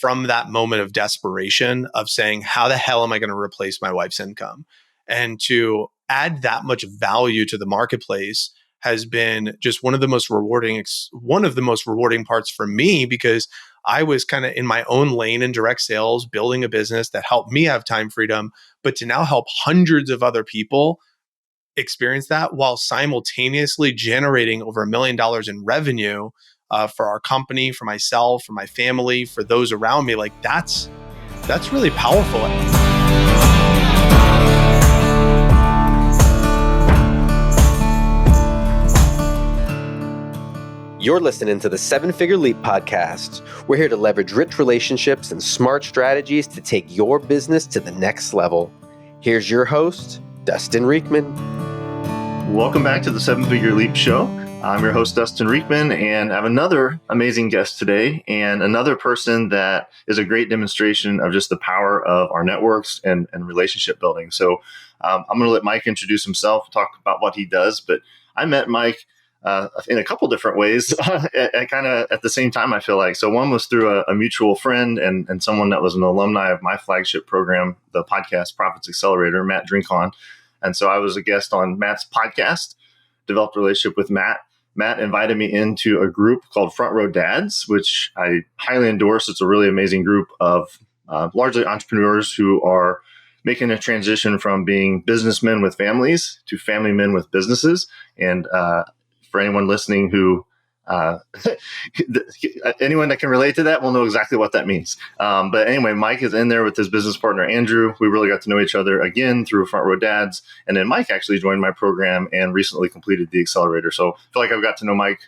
from that moment of desperation of saying, how the hell am I going to replace my wife's income? And to add that much value to the marketplace has been just one of the most rewarding parts for me, because I was kind of in my own lane in direct sales, building a business that helped me have time freedom, but to now help hundreds of other people experience that while simultaneously generating over $1 million in revenue for our company, for myself, for my family, for those around me. Like that's really powerful. You're listening to the 7-Figure Leap podcast. We're here to leverage rich relationships and smart strategies to take your business to the next level. Here's your host, Dustin Riechman. Welcome back to the 7-Figure Leap show. I'm your host, Dustin Riechman, and I have another amazing guest today, and another person that is a great demonstration of just the power of our networks and relationship building. So I'm going to let Mike introduce himself, talk about what he does. But I met Mike in a couple different ways at kind of at the same time, I feel like. So one was through a mutual friend and someone that was an alumni of my flagship program, the podcast Profits Accelerator, Matt Drinkon. And so I was a guest on Matt's podcast, developed a relationship with Matt. Matt invited me into a group called Front Row Dads, which I highly endorse. It's a really amazing group of largely entrepreneurs who are making a transition from being businessmen with families to family men with businesses. And for anyone listening who, anyone that can relate to that will know exactly what that means. But anyway, Mike is in there with his business partner, Andrew. We really got to know each other again through Front Row Dads. And then Mike actually joined my program and recently completed the accelerator. So I feel like I've got to know Mike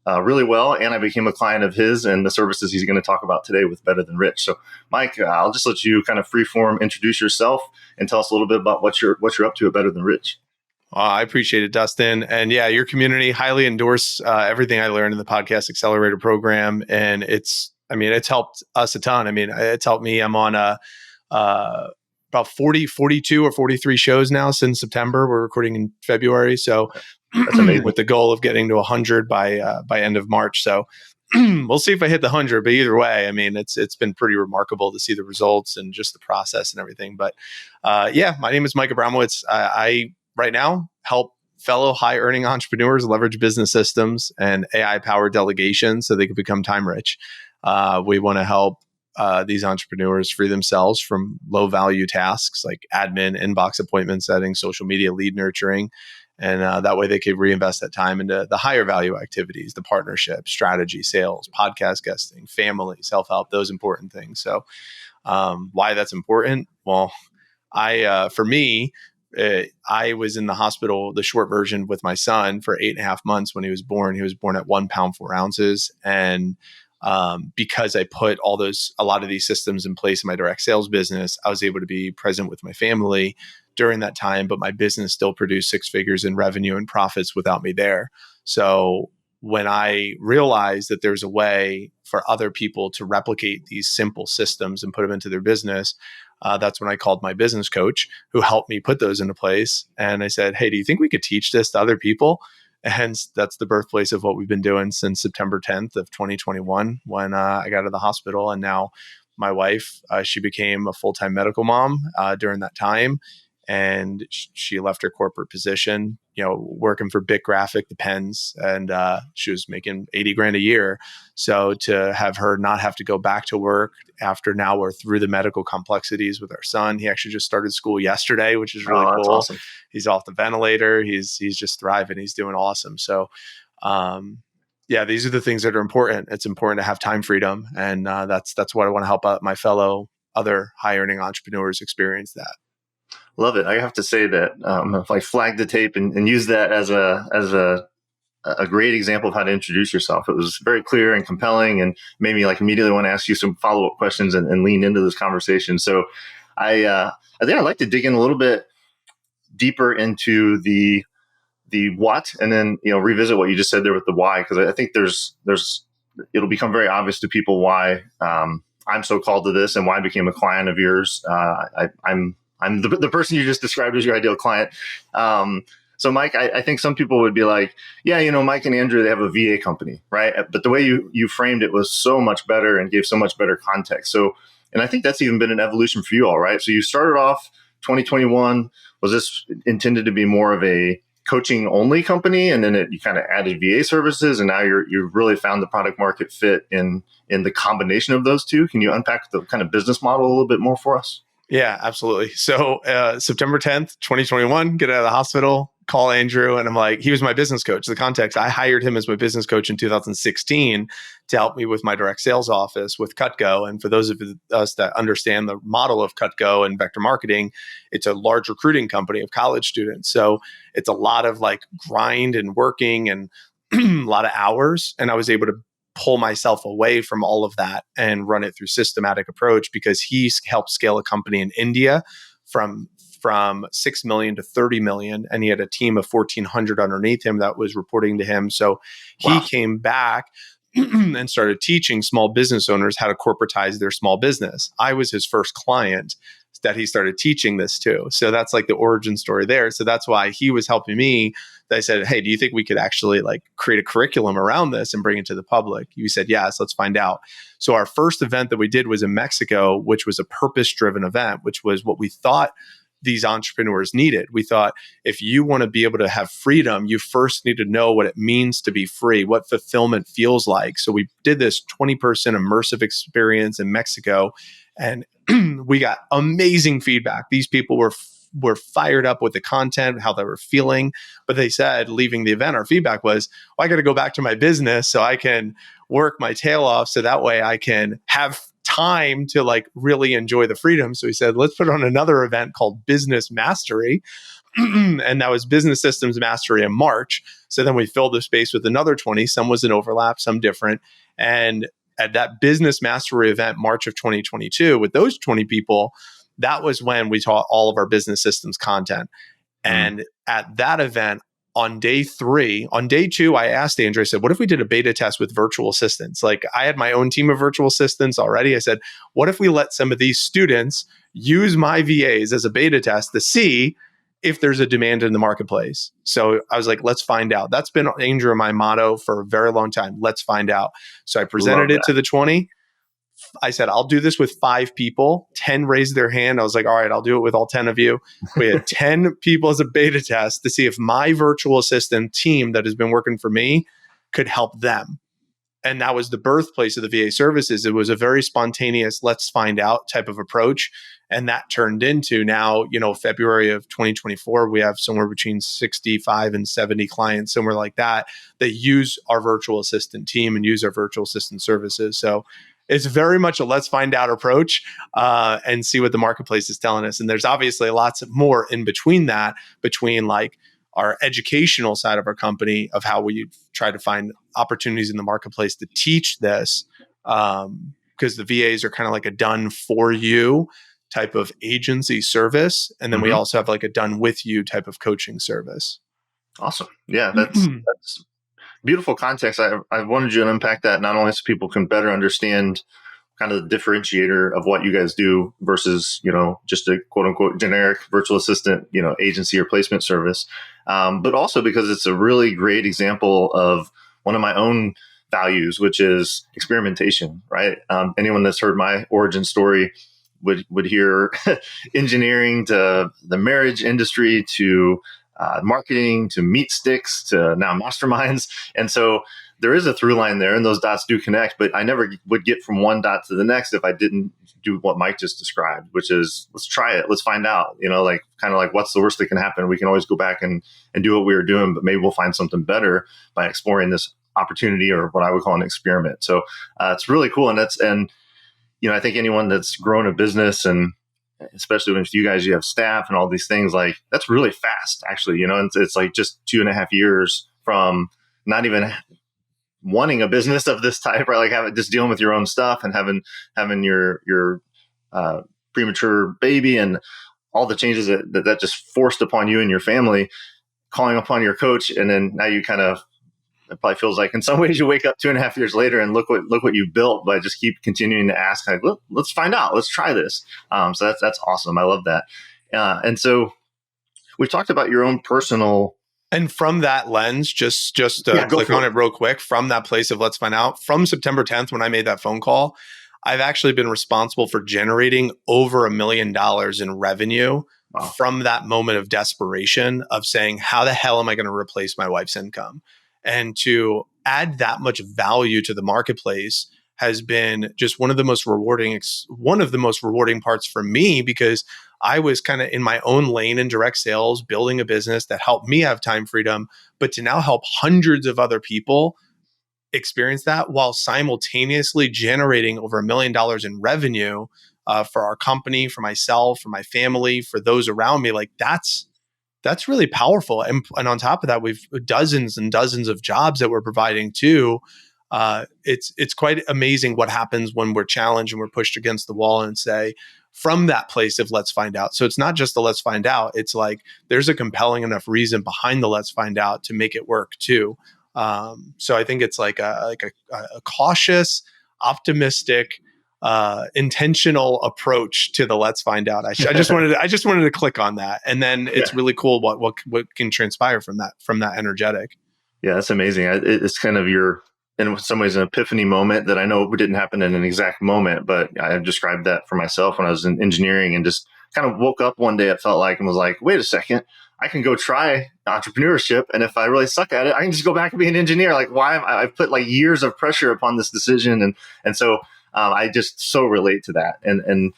really well, and I became a client of his and the services he's going to talk about today with Better Than Rich. So Mike, I'll just let you kind of freeform introduce yourself and tell us a little bit about what you're up to at Better Than Rich. I appreciate it, Dustin. And yeah, your community highly endorse everything I learned in the Podcast Accelerator program. And it's helped us a ton. I mean, it's helped me. I'm on about 42 or 43 shows now since September. We're recording in February. So that's amazing. With the goal of getting to 100 by end of March. So we'll see if I hit the 100. But either way, I mean, it's been pretty remarkable to see the results and just the process and everything. But yeah, my name is Mike Abramowitz. I right now help fellow high-earning entrepreneurs leverage business systems and AI-powered delegation so they can become time rich. We want to help these entrepreneurs free themselves from low-value tasks like admin, inbox appointment setting, social media lead nurturing. And that way they could reinvest that time into the higher value activities, the partnership, strategy, sales, podcast guesting, family, self-help, those important things. So why that's important? Well, for me, I was in the hospital, the short version, with my son for 8.5 months when he was born. He was born at 1 pound, 4 ounces. And because I put a lot of these systems in place in my direct sales business, I was able to be present with my family during that time, but my business still produced 6 figures in revenue and profits without me there. So when I realized that there's a way for other people to replicate these simple systems and put them into their business, that's when I called my business coach who helped me put those into place. And I said, hey, do you think we could teach this to other people? And that's the birthplace of what we've been doing since September 10th of 2021 when I got out of the hospital. And now my wife, she became a full-time medical mom during that time. And she left her corporate position, working for Bic Graphic, the pens, and she was making $80,000 a year. So to have her not have to go back to work after now we're through the medical complexities with our son. He actually just started school yesterday, which is really cool. Awesome. He's off the ventilator. He's just thriving. He's doing awesome. So, yeah, these are the things that are important. It's important to have time freedom, and that's what I want to help out my fellow other high earning entrepreneurs experience that. Love it. I have to say that if I flag the tape and use that as a great example of how to introduce yourself. It was very clear and compelling and made me immediately want to ask you some follow-up questions and lean into this conversation. So I think I'd like to dig in a little bit deeper into the what, and then revisit what you just said there with the why, because I think it'll become very obvious to people why I'm so called to this and why I became a client of yours. I'm the person you just described as your ideal client. So Mike, I think some people would be like, yeah, Mike and Andrew, they have a VA company, right? But the way you framed it was so much better and gave so much better context. So, and I think that's even been an evolution for you all, right? So you started off 2021. Was this intended to be more of a coaching only company, and then you kind of added VA services, and now you've really found the product market fit in the combination of those two? Can you unpack the kind of business model a little bit more for us? Yeah, absolutely. So September 10th, 2021, get out of the hospital, call Andrew. And I'm like, he was my business coach. The context, I hired him as my business coach in 2016 to help me with my direct sales office with Cutco. And for those of us that understand the model of Cutco and vector marketing, it's a large recruiting company of college students. So it's a lot of like grind and working and a lot of hours. And I was able to pull myself away from all of that and run it through systematic approach, because he helped scale a company in India from 6 million to 30 million. And he had a team of 1,400 underneath him that was reporting to him. So he came back and started teaching small business owners how to corporatize their small business. I was his first client that he started teaching this to. So that's like the origin story there. So that's why he was helping me. I said, hey, do you think we could actually like create a curriculum around this and bring it to the public? You said, yes, let's find out. So our first event that we did was in Mexico, which was a purpose-driven event, which was what we thought these entrepreneurs needed. We thought, if you want to be able to have freedom, you first need to know what it means to be free, what fulfillment feels like. So we did this 20-person immersive experience in Mexico, and we got amazing feedback. These people were fired up with the content, how they were feeling. But they said, leaving the event, our feedback was, well, I got to go back to my business so I can work my tail off, so that way I can have time to like really enjoy the freedom. So he said, let's put on another event called Business Mastery. And that was Business Systems Mastery in March. So then we filled the space with another 20. Some was an overlap, some different. And at that Business Mastery event, March of 2022, with those 20 people, that was when we taught all of our business systems content. And at that event, on day 2, I asked Andrew, I said, what if we did a beta test with virtual assistants? Like, I had my own team of virtual assistants already. I said, what if we let some of these students use my VAs as a beta test to see if there's a demand in the marketplace? So I was like, let's find out. That's been Andrew and my motto for a very long time. Let's find out. So I presented it to the 20. I said, I'll do this with 5 people. 10 raised their hand. I was like, all right, I'll do it with all 10 of you. We had 10 people as a beta test to see if my virtual assistant team that has been working for me could help them. And that was the birthplace of the VA services. It was a very spontaneous, let's find out type of approach. And that turned into now, February of 2024, we have somewhere between 65 and 70 clients, somewhere like that use our virtual assistant team and use our virtual assistant services. So it's very much a let's find out approach and see what the marketplace is telling us. And there's obviously lots more in between that, between like our educational side of our company, of how we try to find opportunities in the marketplace to teach this, because the VAs are kind of like a done for you type of agency service. And then we also have like a done with you type of coaching service. Awesome. Yeah, that's beautiful context. I wanted you to unpack that, not only so people can better understand kind of the differentiator of what you guys do versus, just a quote unquote generic virtual assistant, agency or placement service. But also because it's a really great example of one of my own values, which is experimentation, right? Anyone that's heard my origin story would hear engineering to the marriage industry to marketing to meat sticks to now masterminds. And so there is a through line there, and those dots do connect, but I never would get from one dot to the next if I didn't do what Mike just described, which is let's try it. Let's find out, kind of like what's the worst that can happen? We can always go back and do what we were doing, but maybe we'll find something better by exploring this opportunity, or what I would call an experiment. So it's really cool. And I think anyone that's grown a business, and especially when you guys, you have staff and all these things, like that's really fast actually, it's like just 2.5 years from not even wanting a business of this type, right? Like just dealing with your own stuff and having your premature baby and all the changes that just forced upon you and your family, calling upon your coach. And then now you it probably feels like in some ways you wake up 2.5 years later and look what you built, but just keep continuing to ask, like, look, let's find out, let's try this. So that's awesome. I love that. And so we've talked about your own personal And from that lens, just Yeah, go click for on it. it real quick, from that place of let's find out, from September 10th, when I made that phone call, I've actually been responsible for generating over $1 million in revenue Wow. from that moment of desperation of saying, how the hell am I going to replace my wife's income? And to add that much value to the marketplace has been just one of the most rewarding parts for me, because I was kind of in my own lane in direct sales, building a business that helped me have time freedom, but to now help hundreds of other people experience that while simultaneously generating over $1 million in revenue for our company, for myself, for my family, for those around me. Like that's really powerful. And on top of that, we've dozens and dozens of jobs that we're providing too. It's quite amazing what happens when we're challenged and we're pushed against the wall and say, from that place of let's find out. So it's not just the let's find out. It's like there's a compelling enough reason behind the let's find out to make it work too. So I think it's like a cautious, optimistic, intentional approach to the let's find out. I just wanted to click on that, and then it's really cool what can transpire from that energetic. Yeah, that's amazing. It's kind of in some ways, an epiphany moment that I know didn't happen in an exact moment, but I have described that for myself when I was in engineering and just kind of woke up one day, it felt like, and was like, wait a second, I can go try entrepreneurship. And if I really suck at it, I can just go back and be an engineer. Like, why I've put like years of pressure upon this decision. And so I just so relate to that. And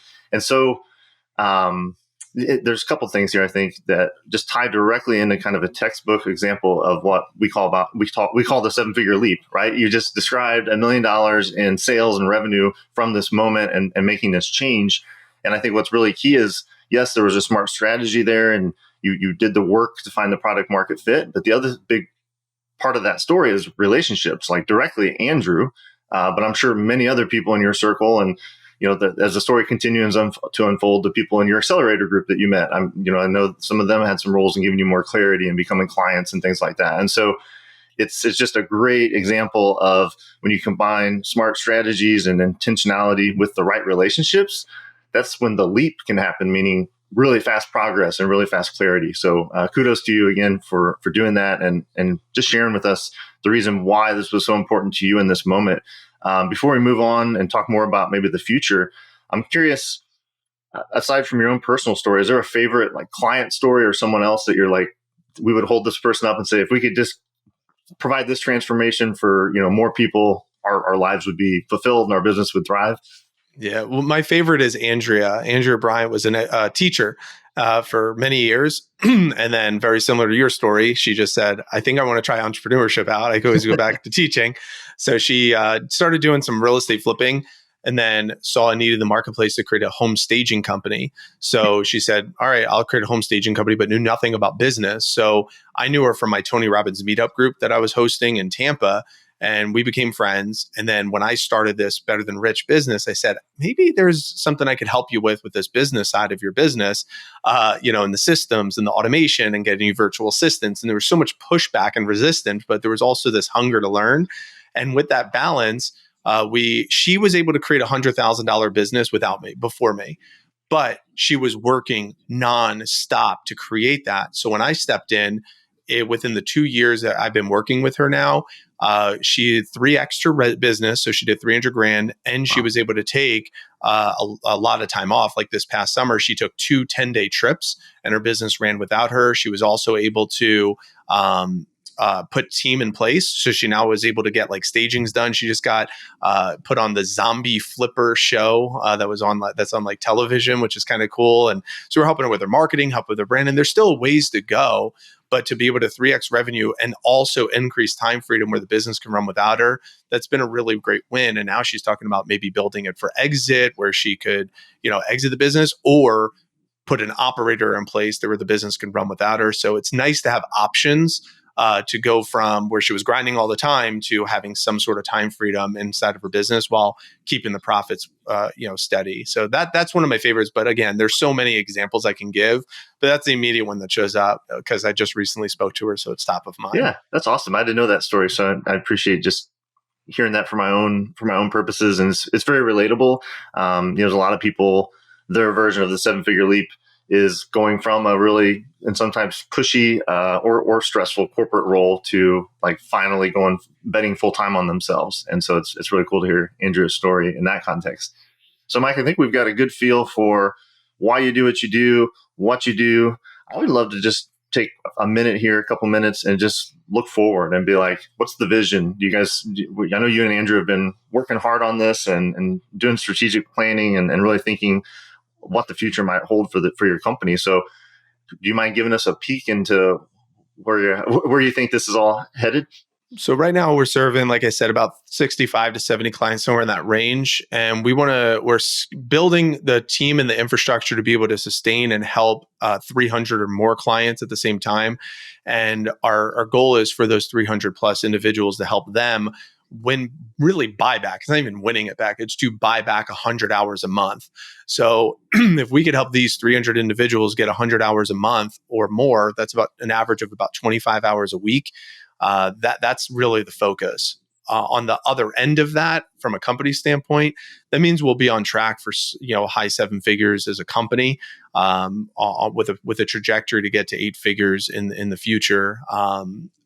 so there's a couple things here, I think, that just tie directly into kind of a textbook example of what we call the 7-figure leap, right? You just described $1 million in sales and revenue from this moment and making this change. And I think what's really key is, yes, there was a smart strategy there and you did the work to find the product market fit. But the other big part of that story is relationships, like directly Andrew, but I'm sure many other people in your circle. And as the story continues to unfold, the people in your accelerator group that you met, I know some of them had some roles in giving you more clarity and becoming clients and things like that. And so it's just a great example of when you combine smart strategies and intentionality with the right relationships, that's when the leap can happen, meaning really fast progress and really fast clarity. So kudos to you again for doing that and just sharing with us the reason why this was so important to you in this moment. Before we move on and talk more about maybe the future, I'm curious, aside from your own personal story, is there a favorite like client story or someone else that you're like, we would hold this person up and say, if we could just provide this transformation for more people, our lives would be fulfilled and our business would thrive? Yeah, well, my favorite is Andrea. Andrea Bryant was a teacher for many years. And then very similar to your story, she just said, I think I want to try entrepreneurship out. I could always go back to teaching. So she started doing some real estate flipping and then saw a need in the marketplace to create a home staging company. So she said, all right, I'll create a home staging company, but knew nothing about business. So I knew her from my Tony Robbins meetup group that I was hosting in Tampa. And we became friends. And then when I started this Better Than Rich business, I said, maybe there's something I could help you with this business side of your business, in the systems and the automation and getting you virtual assistants. And there was so much pushback and resistance, but there was also this hunger to learn. And with that balance, she was able to create a $100,000 business before me. But she was working nonstop to create that. So when I stepped in, within the 2 years that I've been working with her now, she had 3x business. So she did 300 grand and she was able to take a lot of time off. Like this past summer, she took 2 10-day trips and her business ran without her. She was also able to put team in place. So she now was able to get like stagings done. She just got put on the zombie flipper show that's on like television, which is kind of cool. And so we're helping her with her marketing, help with her brand. And there's still ways to go, but to be able to 3x revenue and also increase time freedom where the business can run without her, that's been a really great win. And now she's talking about maybe building it for exit where she could, exit the business or put an operator in place where the business can run without her. So it's nice to have options to go from where she was grinding all the time to having some sort of time freedom inside of her business while keeping the profits, steady. So that's one of my favorites. But again, there's so many examples I can give, but that's the immediate one that shows up because I just recently spoke to her. So it's top of mind. Yeah, that's awesome. I didn't know that story. So I appreciate just hearing that for my own purposes. And it's very relatable. There's a lot of people, their version of the 7-figure leap is going from a really and sometimes pushy or stressful corporate role to like finally betting full time on themselves. And so it's really cool to hear Andrea's story in that context. So Mike, I think we've got a good feel for why you do what you do. I would love to just take a minute here, a couple minutes, and just look forward and be like, what's the vision? I know you and Andrew have been working hard on this and doing strategic planning and really thinking what the future might hold for your company. So do you mind giving us a peek into where you think this is all headed? So right now we're serving, like I said, about 65 to 70 clients, somewhere in that range. And we're building the team and the infrastructure to be able to sustain and help 300 or more clients at the same time. And our goal is for those 300 plus individuals to help them buy back. It's not even winning it back. It's to buy back 100 hours a month. So if we could help these 300 individuals get 100 hours a month or more, that's about an average of about 25 hours a week. That's really the focus. On the other end of that, from a company standpoint, that means we'll be on track for high seven figures as a company, with a trajectory to get to eight figures in the future.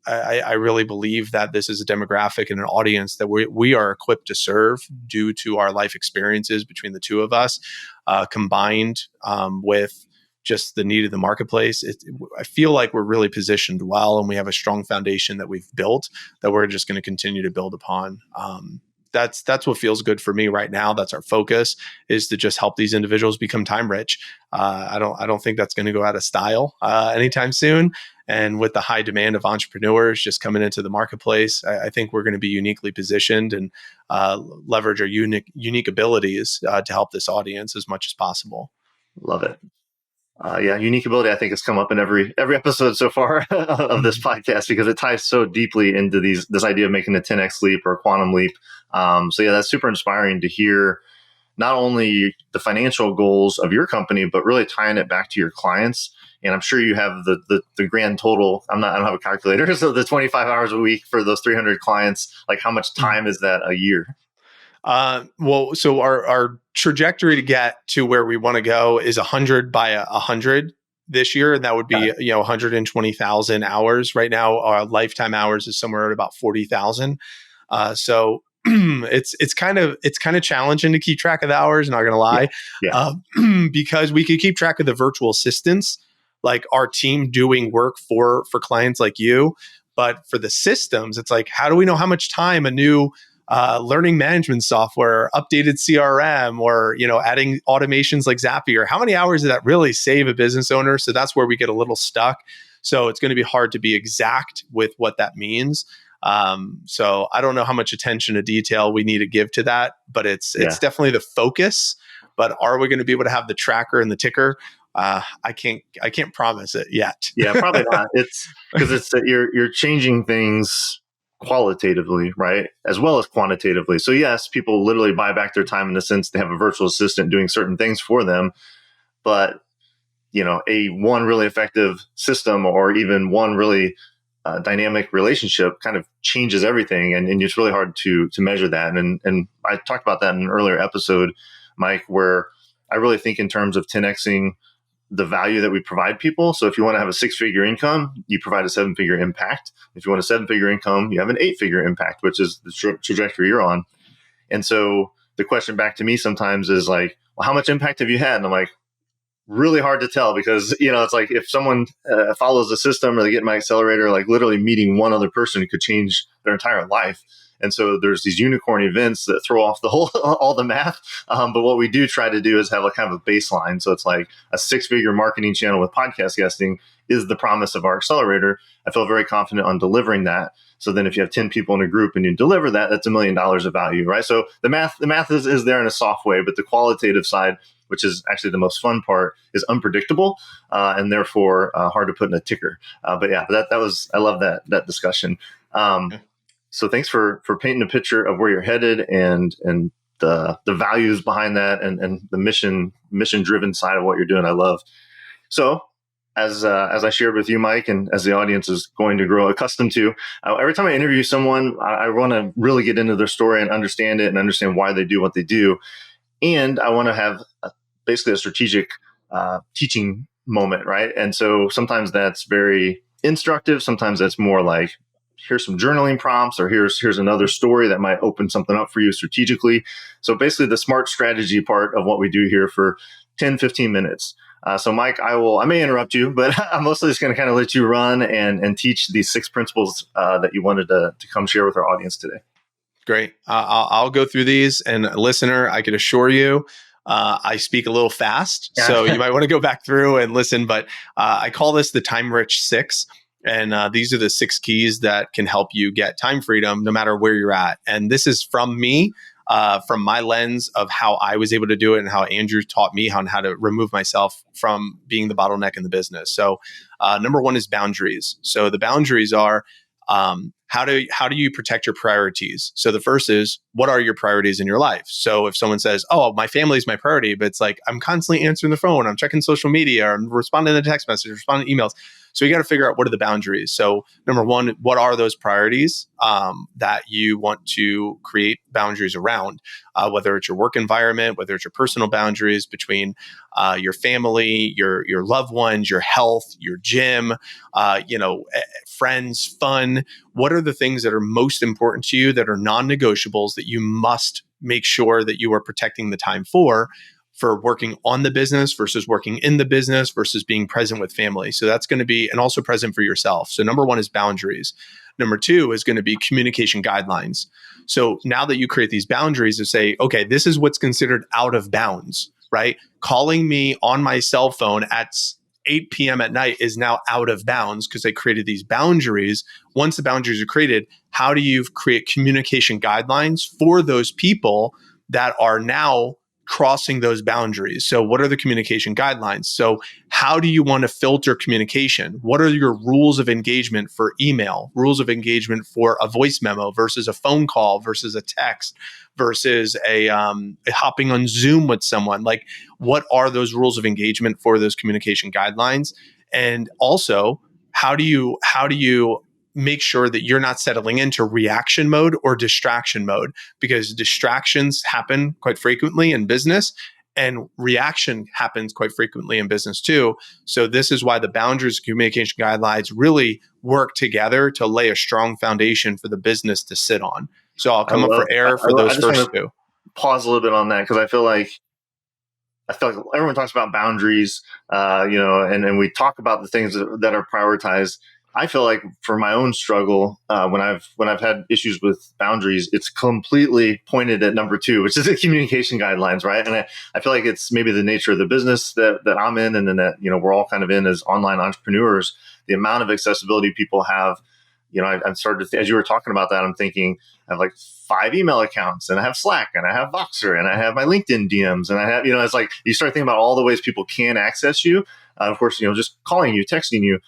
I really believe that this is a demographic and an audience that we are equipped to serve due to our life experiences between the two of us, combined with just the need of the marketplace. I feel like we're really positioned well, and we have a strong foundation that we've built that we're just going to continue to build upon. That's what feels good for me right now. That's our focus, is to just help these individuals become time rich. I don't think that's going to go out of style anytime soon. And with the high demand of entrepreneurs just coming into the marketplace, I think we're going to be uniquely positioned and leverage our unique abilities to help this audience as much as possible. Love it. Unique ability, I think, has come up in every episode so far of this podcast, because it ties so deeply into this idea of making a 10x leap or a quantum leap. That's super inspiring to hear, not only the financial goals of your company, but really tying it back to your clients. And I'm sure you have the grand total. I don't have a calculator, so the 25 hours a week for those 300 clients. Like, how much time is that a year? So our trajectory to get to where we want to go is 100 by 100 this year. And that would be, 120,000 hours. Right now, our lifetime hours is somewhere at about 40,000. So it's kind of challenging to keep track of the hours, not going to lie. Because we could keep track of the virtual assistants, like our team doing work for clients like you. But for the systems, it's like, how do we know how much time a new learning management software, updated CRM, or adding automations like Zapier, how many hours did that really save a business owner? So that's where we get a little stuck. So it's going to be hard to be exact with what that means. So I don't know how much attention to detail we need to give to that, but it's definitely the focus. But are we going to be able to have the tracker and the ticker? I can't promise it yet. Yeah, probably not. It's because you're changing things qualitatively, right, as well as quantitatively. So yes, people literally buy back their time in the sense they have a virtual assistant doing certain things for them, but one really effective system or even one really dynamic relationship kind of changes everything, and it's really hard to measure that. And I talked about that in an earlier episode, Mike, where I really think in terms of 10xing the value that we provide people. So if you want to have a 6-figure income, you provide a 7-figure impact. If you want a 7-figure income, you have an 8-figure impact, which is the trajectory you're on. And so the question back to me sometimes is like, well, how much impact have you had? And I'm like, really hard to tell, because, it's like if someone follows the system or they get my accelerator, like literally meeting one other person could change their entire life. And so there's these unicorn events that throw off all the math. But what we do try to do is have a kind of a baseline. So it's like a 6-figure marketing channel with podcast guesting is the promise of our accelerator. I feel very confident on delivering that. So then if you have 10 people in a group and you deliver that, that's $1 million of value, right? So the math is there in a soft way, but the qualitative side, which is actually the most fun part, is unpredictable and therefore hard to put in a ticker. I love that discussion. So thanks for painting a picture of where you're headed and the values behind that and the mission driven side of what you're doing. I love. So as I shared with you, Mike, and as the audience is going to grow accustomed to, every time I interview someone, I want to really get into their story and understand it and understand why they do what they do. And I want to have basically a strategic teaching moment, right? And so sometimes that's very instructive. Sometimes that's more like, here's some journaling prompts, or here's another story that might open something up for you strategically. So basically the smart strategy part of what we do here for 10, 15 minutes. So Mike, I may interrupt you, but I'm mostly just going to kind of let you run and teach these 6 principles that you wanted to come share with our audience today. Great. I'll go through these, and listener, I can assure you, I speak a little fast, so you might want to go back through and listen, but I call this the time-rich 6. And these are the 6 keys that can help you get time freedom no matter where you're at. And this is from me, from my lens of how I was able to do it and how Andrew taught me how to remove myself from being the bottleneck in the business. So number 1 is boundaries. So the boundaries are, how do you protect your priorities? So the first is, what are your priorities in your life? So if someone says, oh, my family is my priority, but it's like, I'm constantly answering the phone, I'm checking social media, I'm responding to text messages, responding to emails. So you got to figure out, what are the boundaries? So number 1, what are those priorities that you want to create boundaries around? Whether it's your work environment, whether it's your personal boundaries between your family, your loved ones, your health, your gym, friends, fun. What are the things that are most important to you that are non-negotiables that you must make sure that you are protecting the time for working on the business versus working in the business versus being present with family? So that's going to be, and also present for yourself. So number 1 is boundaries. Number 2 is going to be communication guidelines. So now that you create these boundaries to say, okay, this is what's considered out of bounds, right? Calling me on my cell phone at 8 p.m. at night is now out of bounds because I created these boundaries. Once the boundaries are created, how do you create communication guidelines for those people that are now crossing those boundaries? So what are the communication guidelines? So how do you want to filter communication? What are your rules of engagement for email, rules of engagement for a voice memo versus a phone call versus a text versus a hopping on Zoom with someone? Like, what are those rules of engagement for those communication guidelines? And also, how do you make sure that you're not settling into reaction mode or distraction mode? Because distractions happen quite frequently in business, and reaction happens quite frequently in business too. So this is why the boundaries and communication guidelines really work together to lay a strong foundation for the business to sit on. So I'll come up for air for those first 2. Pause a little bit on that, because I feel like everyone talks about boundaries, and we talk about the things that are prioritized. I feel like for my own struggle, when I've had issues with boundaries, it's completely pointed at number 2, which is the communication guidelines, right? And I feel like it's maybe the nature of the business that I'm in, and then that we're all kind of in as online entrepreneurs. The amount of accessibility people have, I started to as you were talking about that, I'm thinking I have like 5 email accounts, and I have Slack, and I have Voxer, and I have my LinkedIn DMs, and I have it's like you start thinking about all the ways people can access you. Of course, just calling you, texting you.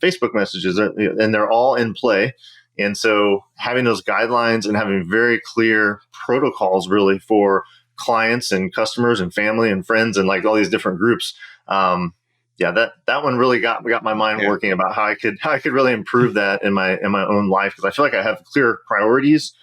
Facebook messages, and they're all in play. And so having those guidelines and having very clear protocols really for clients and customers and family and friends and like all these different groups. That one really got my mind working about how I could really improve that in my own life, because I feel like I have clear priorities,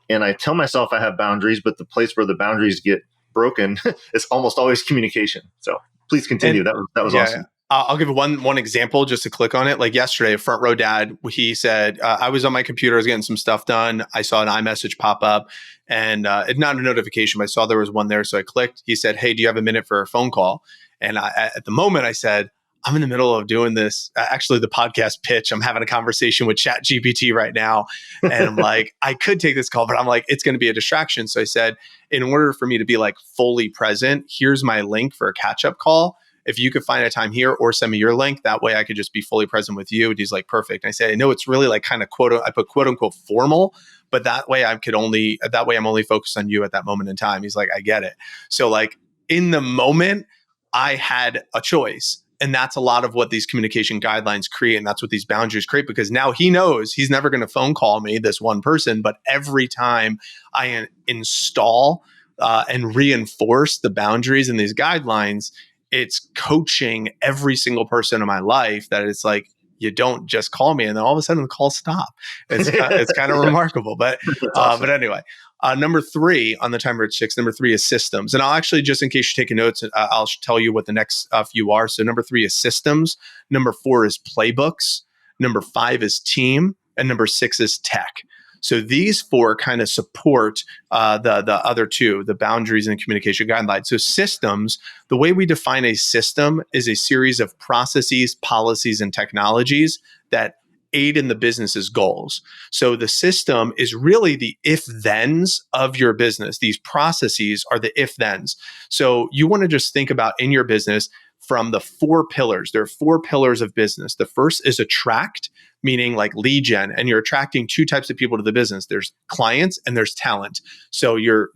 and I tell myself I have boundaries, but the place where the boundaries get broken is almost always communication. So please continue. That was awesome. Yeah. I'll give one example just to click on it. Like yesterday, a front row dad, he said, I was on my computer, I was getting some stuff done. I saw an iMessage pop up, and it's not a notification, but I saw there was one there. So I clicked. He said, hey, do you have a minute for a phone call? And at the moment I said, I'm in the middle of doing this, actually the podcast pitch. I'm having a conversation with ChatGPT right now. And I'm like, I could take this call, but I'm like, it's going to be a distraction. So I said, in order for me to be like fully present, here's my link for a catch-up call. If you could find a time here or send me your link, that way I could just be fully present with you. And he's like, perfect. And I say, I know it's really like kind of I put quote unquote formal, but that way I'm only focused on you at that moment in time. He's like, I get it. So like in the moment I had a choice. And that's a lot of what these communication guidelines create. And that's what these boundaries create, because now he knows he's never going to phone call me, this one person, but every time I install and reinforce the boundaries and these guidelines, it's coaching every single person in my life that it's like, you don't just call me and then all of a sudden the calls stop. It's kind of remarkable. But awesome. But anyway, Number 3 on the Time Rich 6, number 3 is systems. And I'll actually, just in case you're taking notes, I'll tell you what the next few are. So number 3 is systems. Number 4 is playbooks. Number 5 is team. And number 6 is tech. So these 4 kind of support the other 2, the boundaries and communication guidelines. So systems, the way we define a system is a series of processes, policies, and technologies that aid in the business's goals. So the system is really the if-thens of your business. These processes are the if-thens. So you want to just think about in your business from the 4 pillars. There are 4 pillars of business. The first is attract, meaning like lead gen, and you're attracting 2 types of people to the business. There's clients and there's talent. So your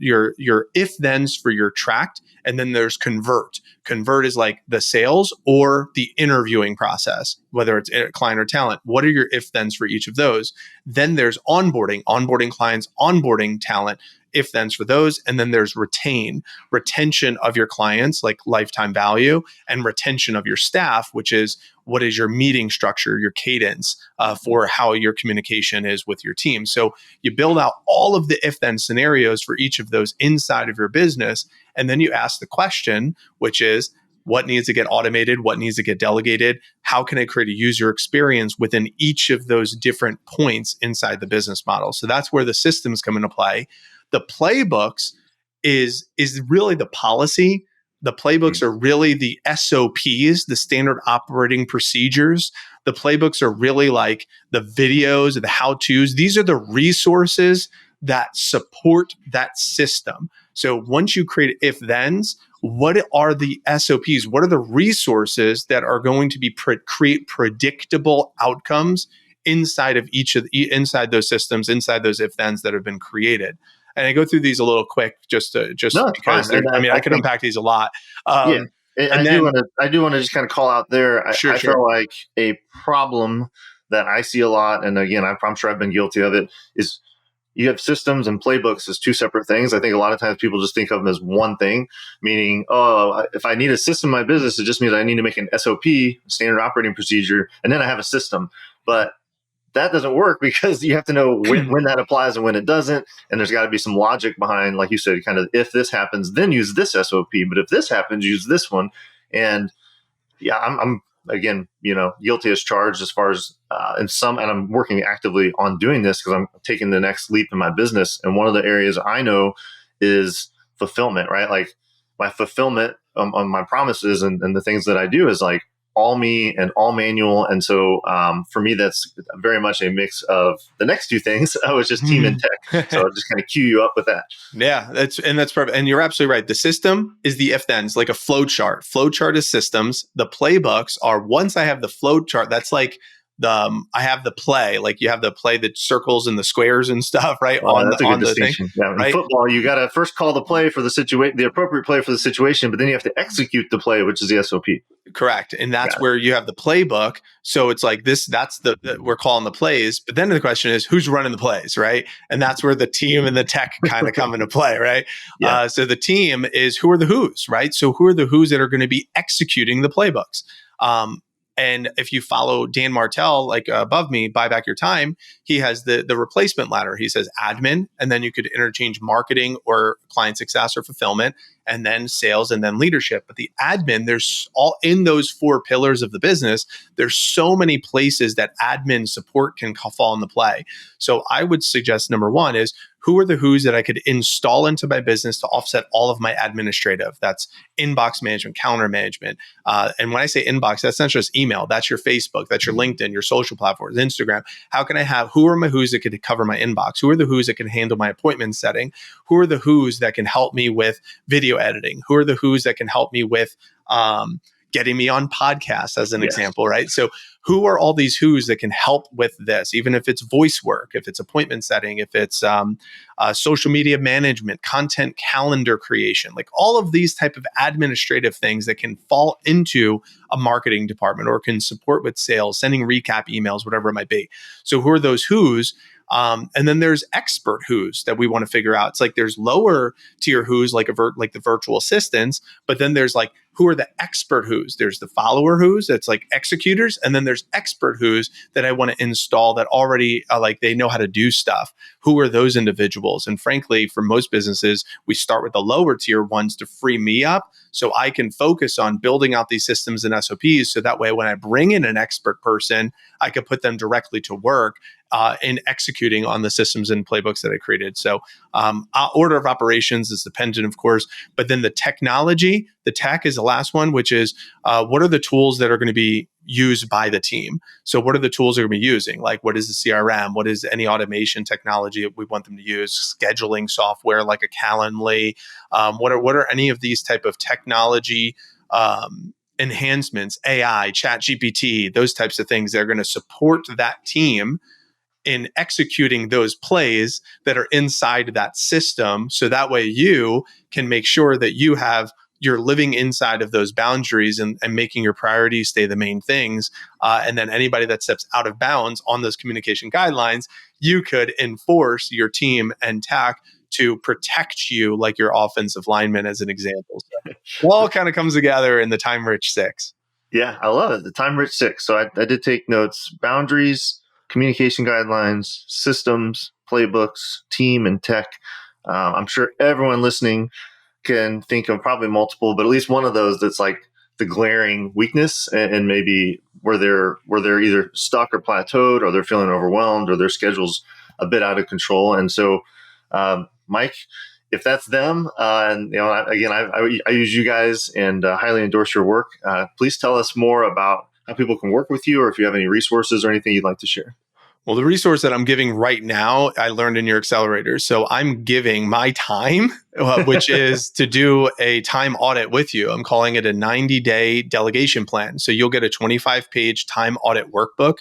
if-thens for your attract, and then there's convert. Convert is like the sales or the interviewing process, whether it's a client or talent. What are your if-thens for each of those? Then there's onboarding clients, onboarding talent, if-thens for those. And then there's retention of your clients, like lifetime value, and retention of your staff, which is what is your meeting structure, your cadence for how your communication is with your team. So you build out all of the if-then scenarios for each of those inside of your business. And then you ask the question, which is, what needs to get automated? What needs to get delegated? How can I create a user experience within each of those different points inside the business model? So that's where the systems come into play. The playbooks is really the policy. The playbooks are really the SOPs, the standard operating procedures. The playbooks are really like the videos, the how-tos. These are the resources that support that system. So once you create if-thens, what are the SOPs? What are the resources that are going to be create predictable outcomes inside of inside those systems, inside those if-thens that have been created? And I go through these a little quick, because I could unpack these a lot. I do want to just kind of call out there. I feel like a problem that I see a lot, and again, I'm sure I've been guilty of it, is you have systems and playbooks as 2 separate things. I think a lot of times people just think of them as one thing, meaning, if I need a system in my business, it just means I need to make an SOP, standard operating procedure, and then I have a system. But that doesn't work, because you have to know when that applies and when it doesn't. And there's got to be some logic behind, like you said, kind of, if this happens, then use this SOP. But if this happens, use this one. And yeah, I'm again, guilty as charged as far as, and I'm working actively on doing this because I'm taking the next leap in my business. And one of the areas I know is fulfillment, right? Like my fulfillment on my promises and the things that I do is like all me and all manual. And so for me, that's very much a mix of the next 2 things. I was just team and tech. So I'll just kind of cue you up with that. Yeah, that's perfect. And you're absolutely right. The system is the if-thens, like a flow chart. Flow chart is systems. The playbooks are, once I have the flow chart, that's like I have the play, like you have the play, the circles and the squares and stuff, right? That's a good distinction. Yeah, in football, you got to first call the play for the situation, the appropriate play for the situation, but then you have to execute the play, which is the SOP. Correct. And that's where you have the playbook. So it's like this, that's we're calling the plays. But then the question is, who's running the plays, right? And that's where the team and the tech kind of come into play, right? Yeah. So the team is, who are the who's, right? So who are the who's that are going to be executing the playbooks? And if you follow Dan Martell, like above me, Buy Back Your Time, he has the replacement ladder. He says admin, and then you could interchange marketing or client success or fulfillment, and then sales, and then leadership. But the admin, there's all in those 4 pillars of the business, there's so many places that admin support can fall into play. So I would suggest number 1 is, who are the who's that I could install into my business to offset all of my administrative? That's inbox management, calendar management. And when I say inbox, that's not just email. That's your Facebook, that's your LinkedIn, your social platforms, Instagram. How can I have, who are my who's that could cover my inbox? Who are the who's that can handle my appointment setting? Who are the who's that can help me with video editing? Who are the who's that can help me with getting me on podcasts, as an example, right? So who are all these who's that can help with this, even if it's voice work, if it's appointment setting, if it's social media management, content calendar creation, like all of these type of administrative things that can fall into a marketing department or can support with sales, sending recap emails, whatever it might be. So who are those who's? And then there's expert who's that we want to figure out. It's like there's lower tier who's, like the virtual assistants, but then there's like, who are the expert who's. There's the follower who's, that's like executors, and then there's expert who's that I want to install that already like they know how to do stuff. Who are those individuals? And frankly, for most businesses, we start with the lower tier ones to free me up so I can focus on building out these systems and SOPs. So that way, when I bring in an expert person, I could put them directly to work in executing on the systems and playbooks that I created. So order of operations is dependent, of course, but then the technology, the tech is the last one, which is what are the tools that are going to be used by the team? So what are the tools they're going to be using? Like, what is the CRM? What is any automation technology we want them to use? Scheduling software like a Calendly? What are any of these type of technology enhancements, AI, chat GPT, those types of things that are going to support that team in executing those plays that are inside that system. So that way you can make sure that you're living inside of those boundaries and making your priorities stay the main things. And then anybody that steps out of bounds on those communication guidelines, you could enforce your team and tech to protect you, like your offensive lineman, as an example. So it all kind of comes together in the time-rich 6. Yeah, I love it. The time-rich 6. So I did take notes: boundaries, communication guidelines, systems, playbooks, team, and tech. I'm sure everyone listening can think of probably multiple, but at least one of those that's like the glaring weakness, and maybe where they're either stuck or plateaued, or they're feeling overwhelmed, or their schedule's a bit out of control. And so, Mike, if that's them, and I use you guys and highly endorse your work. Please tell us more about how people can work with you, or if you have any resources or anything you'd like to share. Well, the resource that I'm giving right now, I learned in your accelerator. So I'm giving my time, which is to do a time audit with you. I'm calling it a 90-day delegation plan. So you'll get a 25-page time audit workbook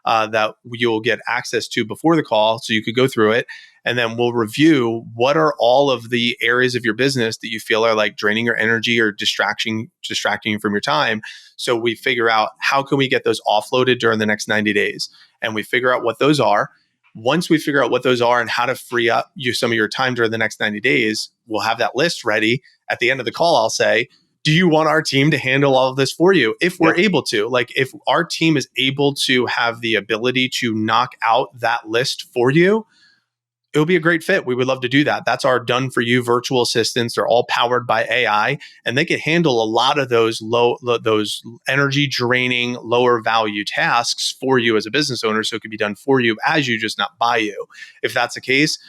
that you'll get access to before the call. So you could go through it. And then we'll review what are all of the areas of your business that you feel are like draining your energy or distracting you from your time. So we figure out how can we get those offloaded during the next 90 days. And we figure out what those are. Once we figure out what those are and how to free up some of your time during the next 90 days, we'll have that list ready. At the end of the call, I'll say, do you want our team to handle all of this for you? If we're able to, like if our team is able to have the ability to knock out that list for you, it will be a great fit. We would love to do that. That's our done for you virtual assistants. They're all powered by AI, and they can handle a lot of those those energy draining, lower value tasks for you as a business owner. So it could be done for you as you, just not by you. If that's the case,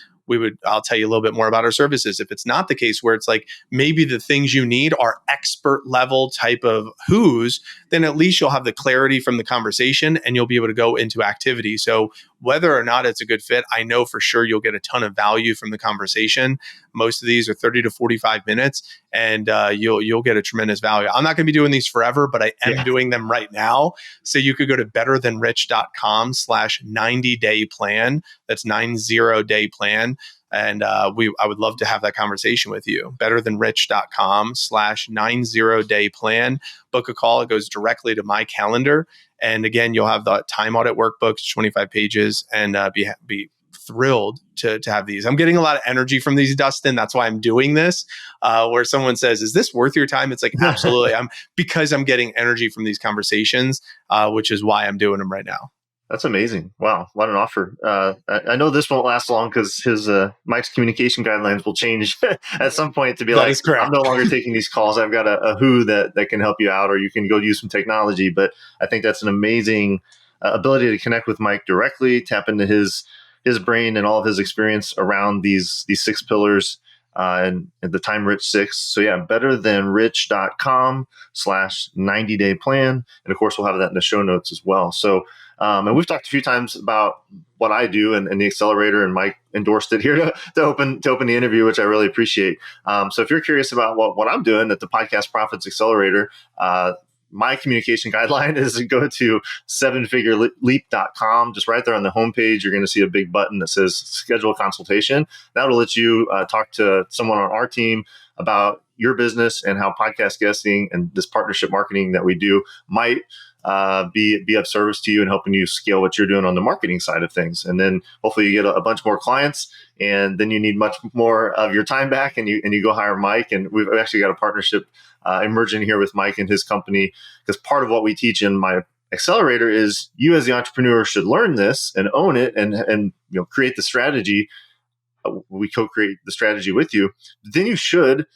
I'll tell you a little bit more about our services. If it's not the case, where it's like maybe the things you need are expert level type of who's, then at least you'll have the clarity from the conversation and you'll be able to go into activity. So whether or not it's a good fit, I know for sure you'll get a ton of value from the conversation. Most of these are 30 to 45 minutes, and you'll get a tremendous value. I'm not going to be doing these forever, but I am doing them right now. So you could go to betterthanrich.com/90-day plan. That's 90-day plan. And I would love to have that conversation with you. betterthanrich.com/90-day plan. Book a call. It goes directly to my calendar. And again, you'll have the time audit workbooks, 25 pages, and be thrilled to have these. I'm getting a lot of energy from these, Dustin. That's why I'm doing this. Where someone says, "Is this worth your time?" It's like, absolutely. Because I'm getting energy from these conversations, which is why I'm doing them right now. That's amazing. Wow. What an offer. I know this won't last long because Mike's communication guidelines will change at some point to be That is correct. I'm no longer taking these calls. I've got a who that can help you out, or you can go use some technology. But I think that's an amazing ability to connect with Mike directly, tap into his brain and all of his experience around these 6 pillars and the time rich 6. So yeah, betterthanrich.com/90-day plan. And of course, we'll have that in the show notes as well. So, and we've talked a few times about what I do and the accelerator, and Mike endorsed it here to open the interview, which I really appreciate. So if you're curious about what I'm doing at the Podcast Profits Accelerator, my communication guideline is to go to 7figureleap.com. Just right there on the homepage, you're going to see a big button that says schedule a consultation. That'll let you talk to someone on our team about your business and how podcast guesting and this partnership marketing that we do might be of service to you and helping you scale what you're doing on the marketing side of things. And then hopefully you get a bunch more clients, and then you need much more of your time back, and you go hire Mike. And we've actually got a partnership emerging here with Mike and his company, because part of what we teach in my accelerator is you as the entrepreneur should learn this and own it and create the strategy. We co-create the strategy with you. Then you should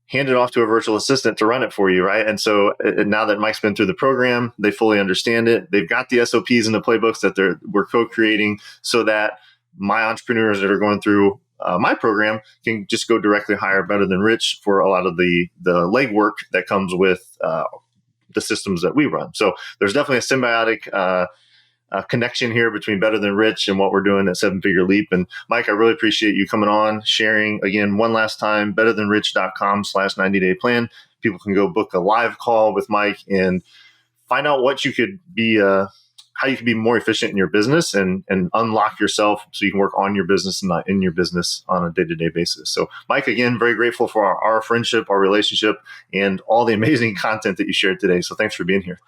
hand it off to a virtual assistant to run it for you, right? And so now that Mike's been through the program, they fully understand it. They've got the SOPs and the playbooks that we're co-creating, so that my entrepreneurs that are going through my program can just go directly hire Better Than Rich for a lot of the legwork that comes with the systems that we run. So there's definitely a symbiotic connection here between Better Than Rich and what we're doing at 7-Figure Leap. And Mike, I really appreciate you coming on, sharing again, one last time, betterthanrich.com/90-day plan. People can go book a live call with Mike and find out what you could be, how you can be more efficient in your business and unlock yourself so you can work on your business and not in your business on a day-to-day basis. So Mike, again, very grateful for our friendship, our relationship, and all the amazing content that you shared today. So thanks for being here.